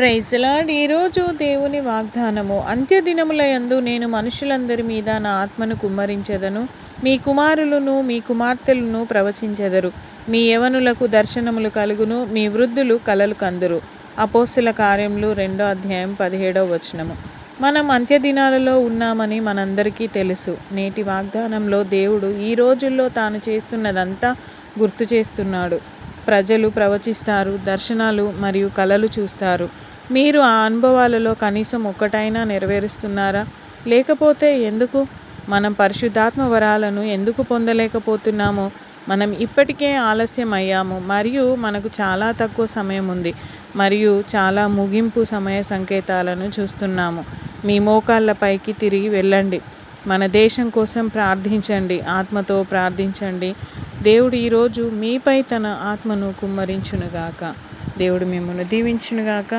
Praise lord. ఈరోజు దేవుని వాగ్దానము, అంత్యదినముల యందు నేను మనుషులందరి మీద నా ఆత్మను కుమ్మరించెదను. మీ కుమారులను మీ కుమార్తెలను ప్రవచించెదరు. మీ యవనులకు దర్శనములు కలుగును, మీ వృద్ధులు కలలు కందురు. అపోస్తుల కార్యములు 2వ అధ్యాయం 17వ వచనము. మనం అంత్యదినాలలో ఉన్నామని మనందరికీ తెలుసు. నేటి వాగ్దానంలో దేవుడు ఈ రోజుల్లో తాను చేస్తున్నదంతా గుర్తు చేస్తున్నాడు. ప్రజలు ప్రవచిస్తారు, దర్శనాలు మరియు కలలు చూస్తారు. మీరు ఆ అనుభవాలలో కనీసం ఒక్కటైనా నెరవేరుస్తున్నారా? లేకపోతే ఎందుకు? మనం పరిశుద్ధాత్మ వరాలను ఎందుకు పొందలేకపోతున్నామో? మనం ఇప్పటికే ఆలస్యం అయ్యాము మరియు మనకు చాలా తక్కువ సమయం ఉంది మరియు చాలా ముగింపు సమయ సంకేతాలను చూస్తున్నాము. మీ మోకాళ్ళపైకి తిరిగి వెళ్ళండి. మన దేశం కోసం ప్రార్థించండి, ఆత్మతో ప్రార్థించండి. దేవుడు ఈరోజు మీపై తన ఆత్మను కుమ్మరించునుగాక. దేవుడు మిమ్మల్ని దీవించునుగాక.